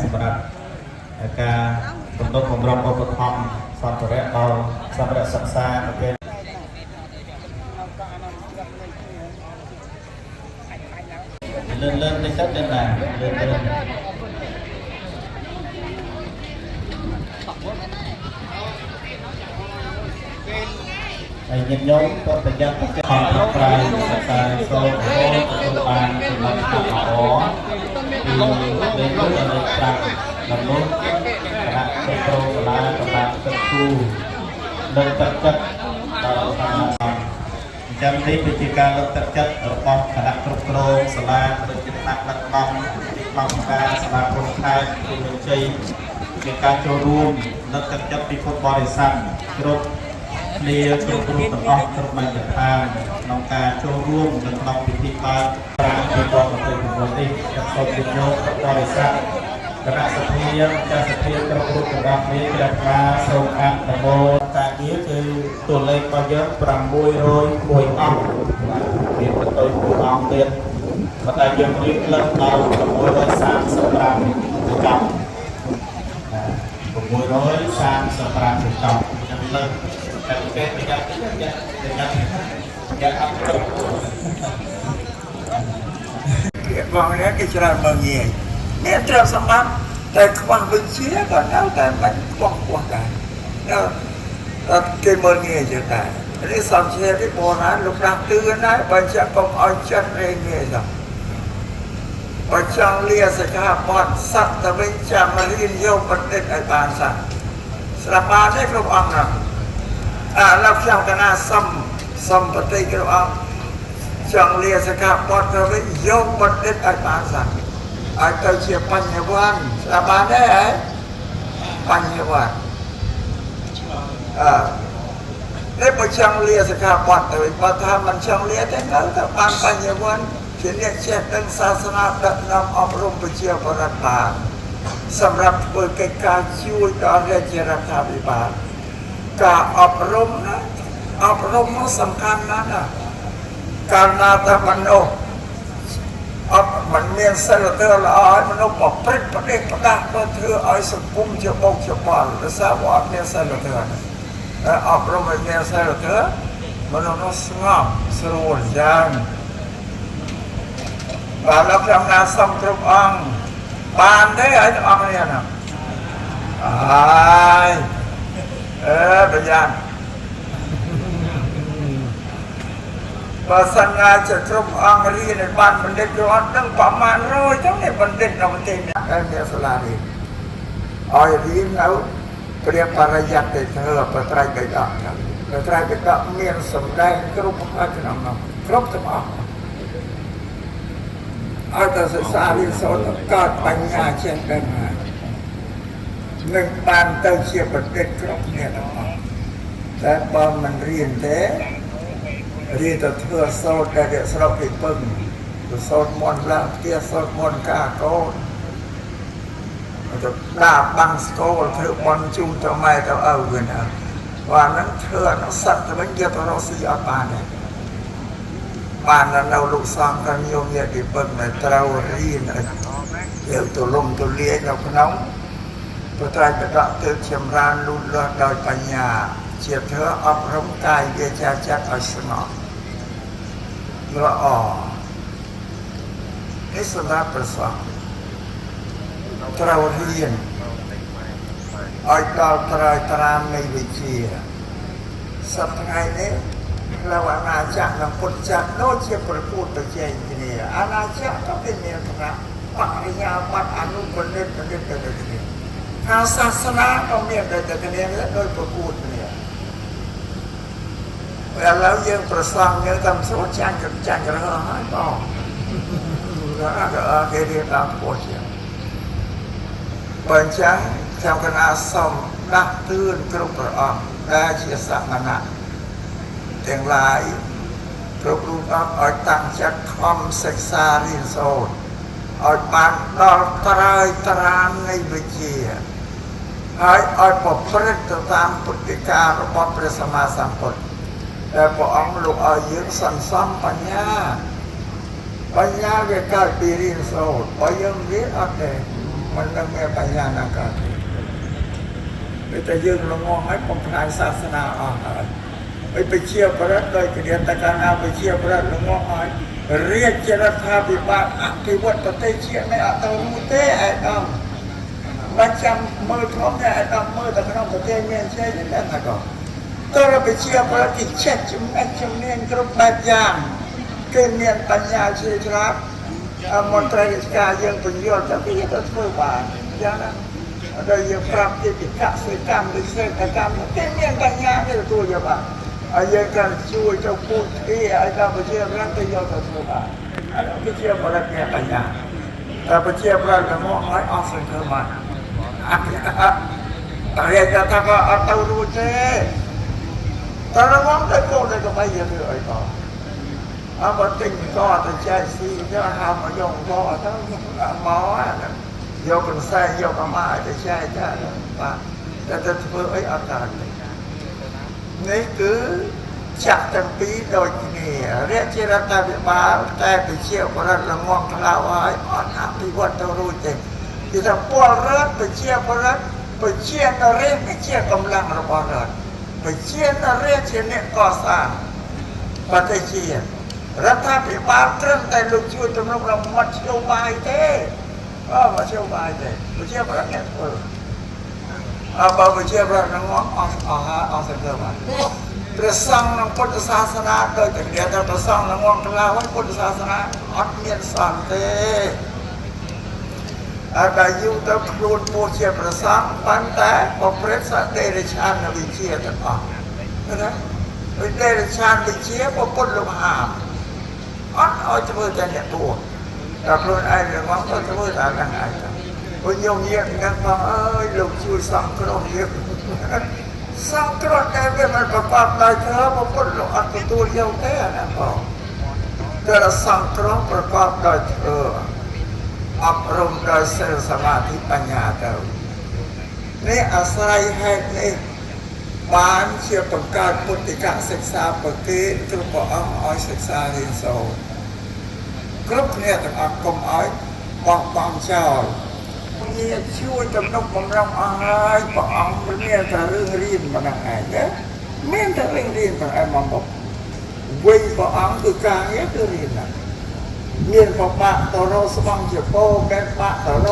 សម្រាប់ការបណ្ដុះបំរុងឧបត្ថម្ភសម្ភារៈដល់សម្ភារៈសិក្សាប្រភេទលឿនតិចទៅណាលឿនហើយញាតិញោមក៏ប្រយ័ត្នខំប្រឹងប្រែងសិក្សាសូត្ររហូតទទួលបានចំណុចល្អពីលេខ1ដល់លេខ5ដំណោះគណៈគ្រប់គ្រងសាលាសម្រាប់សិស្សគ្រូលើកទឹកចិត្តដល់សាលាអញ្ចឹងនេះគឺជាការលើកទឹកចិត្តរបស់គណៈគ្រប់គ្រងសាលាដូចជាថ្នាក់ដឹកនាំអង្គការសាលាក្រុងខេត្តព្រៃវែងជ័យជាការចូលរួមលើកទឹកចិត្តពីពុទ្ធបរិស័ទគ្រប់គ្នាគ្រប់គ្រងទាំងអស់គ្រប់បញ្ញត្តិក្នុងការចូលរួមនៅក្នុងពិធីបើកប្រាក់2026នេះខ្ញុំសូមជម្រាបបរិស័ទគណៈសភាចាស់សភាគ្រប់រូបរបស់គ្នាព្រះថាសូមអនុមោទនាងារគឺតួលេខរបស់យើង601អង្គមានបន្ទុយ1អង្គទៀតប៉ុន្តែយើងរៀបលើកដល់635ចំ635ចំខ្ញុំលើកតែគេប្រយ័ត្នអត់គ្រប់បងនេះគេច្រើនមើលងាយមានទ្រព្យសម្បត្តិតែខ្វះវិជ្ជាក៏នៅតែមិនខ្វះដែរដល់គេមើលងាយចឹងដែរនេះសំជានេះបុរាណលោកដាស់តឿនដែរបើចាក់កុំឲ្យចិត្តរេងាយទៅបើចង់លាសិក្ខាបទសត្វទៅវិញចាំរៀនយកបណ្ឌិតឲ្យបានសោះស្រាប់បានទេគ្រប់អង្គណាเราខ្ញុំកណាសំបតិគ្រប់អង្គចង់លាសិក្ខាបទទៅវិញយកបណ្ឌិតឲ្យបានសោះឲ្យទៅជាបញ្ញវន្តស្រាប់បានទេហ៎បញ្ញវន្តនេះបើចង់លាសិក្ខាបទទៅវិញបើថាមិនចង់លាទេនៅតែបានបញ្ញវន្តជាអ្នកចេះដឹងសាសនាដឹកនាំអប់រំប្រជាពលរដ្ឋបានសម្រាប់ធ្វើកិច្ចការជួយដល់រាជរដ្ឋាភិបាលការអប់រំណាអប់រំនោះសំខាន់ណាស់ណាកាលណាតែមនុស្សมันមានសិលធម៌ល្អឲ្យមនុស្សប្រព្រឹត្តប្រទេសប្រដាស់ទៅធ្វើឲ្យសង្គមជាបុកជាបល់ដោយសារអត់មានសិលធម៌អប់រំឲ្យមានសិលធម៌មនុស្សនោះស្ងប់ស្រួលយ៉ាងបាទលោកខ្ញុំណាសំគ្រប់អង្គបានទេឲ្យទាំងអស់គ្នាណាហើយប្រយ័ត្នបើសិនណាជាគ្រប់អង្គរៀនបានបណ្ឌិតរត់នឹងប្រមាណ100ចឹងនេះបណ្ឌិតនៅប្រទេសនេះមានសាលារៀនឲ្យរៀននៅព្រះបរិយត្តិទេធ្វើប្រត្រៃបិដកប្រត្រៃបិដកមានសម្ដែងគ្រប់ក្នុងនោះគ្រប់ទាំងអស់ឲ្យតែសិក្សារៀនសូត្រកើតបញ្ញាចេះដឹងហើយនឹងបានទៅជាបណ្ឌិតគ្រប់គ្នាទាំងអស់តែបើមិនរៀនទេរៀនទៅធ្វើសូត្រដែលអ្នកស្រុកគេពឹងទៅសូត្រមន្តឡើងផ្ទះសូត្រមន្តការកូនទៅដាក់បាំងស្គរធ្វើមន្តជូនទៅម៉ែទៅឪវិញណាបាទហ្នឹងធ្វើអនុស័ក្តិទៅវិញយកទៅរកស៊ីអត់បានទេបាននៅលោកសង្ឃក៏ញោមញាតិពឹងតែត្រូវរៀនយកទៅលំទៅលាយនៅក្នុងប្រត្រៃបិដកទើបចម្រើនលូតលាស់ដោយបញ្ញាជាធ្វើអប់រំកាយវាចាចិត្តឲ្យស្ងប់ល្អនេះសម្រាប់ប្រសពត្រូវរៀនឲ្យដល់ត្រើយត្រាំនៃវិជ្ជាសប្តាហ៍ថ្ងៃនេះเราអាណាចក្រនិងពុទ្ធចក្រដូចជាប្រកួតប្រជែងគ្នាអាណាចក្រក៏មានឋានៈបរិញ្ញាបត្រអនុបណ្ឌិតទៅគ្នាខាងសាសនាក៏មានតែគ្នាដោយប្រកួតគ្នាឥឡូវយើងប្រសងយើងតាមសូត្រចាញ់រហហើយបងគេរៀបតាមពោះជាបើអញ្ចឹងខ្ញុំកណាសូមដាស់តឿនគ្រប់ព្រះអង្គដែលជាសមណៈទាំងឡាយគ្រប់រូបឲ្យតាំងចិត្តខំសិក្សារៀនសូត្រឲ្យបានដល់ត្រើយត្រាំនៃវិជ្ជាហើយឲ្យប្រព្រឹត្តទៅតាមពុទ្ធិការបស់ព្រះសម្មាសម្ពុទ្ធតែព្រះអង្គលោកឲ្យយើងសន្សំបញ្ញាវាកើតពីរៀនសូត្របើយើងរៀនអត់ទេ มันต้องมีปัญญานาการแต่ยืนลงงอให้ผมพลายศาสนาอาหารไปเชี่ยวพระโดยเรียนตะการนาไปเชี่ยวพระลงงอให้เรียกเจรจาพิบาลอภิวัตประเทศเชี่ยไม่อาตรู้เต้ไอ้ดำมาจำมือท้องเนี่ยไอ้ดำมือแต่ขนมประเทศเนี่ยใช่ไหมนะก็ตัวเราไปเชี่ยวพระที่เช็ดจุ่มแอนจุ่มเนียนกรุ๊ปแบบอย่างเกินเนียนปัญญาเชี่ยวครับมนตรีกายังเป็นยอดแต่ที่จะช่วยบ้านอย่างนั้นโดยยังปรับที่ติดขัดเสียกรรมหรือเสียกรรมเกินเนียนปัญญาที่ตัวเยอะบ้างยังการช่วยเจ้าพูดที่ไอ้การไปเชี่ยวพระที่ยอดแต่ช่วยบ้านไปเชี่ยวพระเนี่ยปัญญาแต่ไปเชี่ยวพระจะมองให้ออกสิ่งเท่ามันเรียกจะทำก็เอาตัวรู้เจ้แต่เรามองได้โกได้ก็ไม่เยอะเลยต่อเอามาติ่งก็แต่ใจซีจะทำมาโยงก็ทั้งหมอโยกกันใส่โยกกันมาแต่ใช่ใช่ป่ะแต่จะเพื่อไอ้อาการนี่คือจากตั้งปีโดยนี่เรียกเจรจาพิบาลแต่ไปเชี่ยวพระละงองคลาวไอ้อ่อนอับที่วัดตัวรู้จริงที่ทำปวดรัดไปเชี่ยวพระไปเชี่ยนเรียกไปเชี่ยกำลังระบาดไปเชี่ยนเรียกเชี่ยเนี่ยก่อสร้างปฏิเชี่ยรัฐพิบาลเริ่มแต่ลูกช่วยตำรวจเรามาเชี่ยวบายเต้มาเชี่ยวบายเต้ไปเชี่ยวพระเนี่ยไปเชี่ยวพระนังงเอาเสด็จมาประสังนังพุทธศาสนาโดยแต่เดียวแต่ประสังนังงกล่าวว่าพุทธศาสนาอัดเมียนสันเตได้ยุ่งกับครูนผู้เชี่ยวประสังปันแต่พอเปรตสัตเดรัจฉานวิเชียต่างๆนะเดรัจฉานวิเชียพอพ้นลมหามอัดเอาจะมือจะเนี่ยตัวแต่ครูนไอ้เรื่องว่าก็จะมือแต่ละไงกันคนยงเยี่ยมกันว่าลูกช่วยสังครองเยี่ยมสังเคราะห์แต่เป็นมันประกอบได้เธอพอพ้นลมอัดตัวเดียวแค่นั้นพอแต่สังเคราะห์ประกอบได้เธออบรมโดยเสริมสมาธิปัญญาเดิมนี่อาศัยให้นี่บ้านเชื่อประกาศพุทธิกะศึกษาปฏิทุกข์อ้อยศึกษาเรียนโซกรุ๊ปเนี่ยต้องอักกลมอ้อยบอกบางเจ้านี่ช่วยจำนกบำรุงอาหารบอกอังมันเนี่ยจะเรื่องรีนมันอะไรเนี่ยเมื่อจะเรื่องรีนแต่ไอ้มาบอกวิ่งบอกอังคือการเงี้ยคือรีนนะเมียนปะตโรสมังเจโปเป็นปะตโร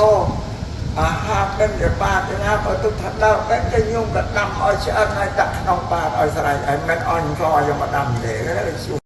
อาหารเป็นเดือบาจะนะพอตุทัดแล้วเป็นจะยุ่งกับดำอ้อยเชื่อในตักน้องปลาอ้อยสลายไอ้แม่อ้อยก็ยังมาดำเด็กก็ได้ช่วย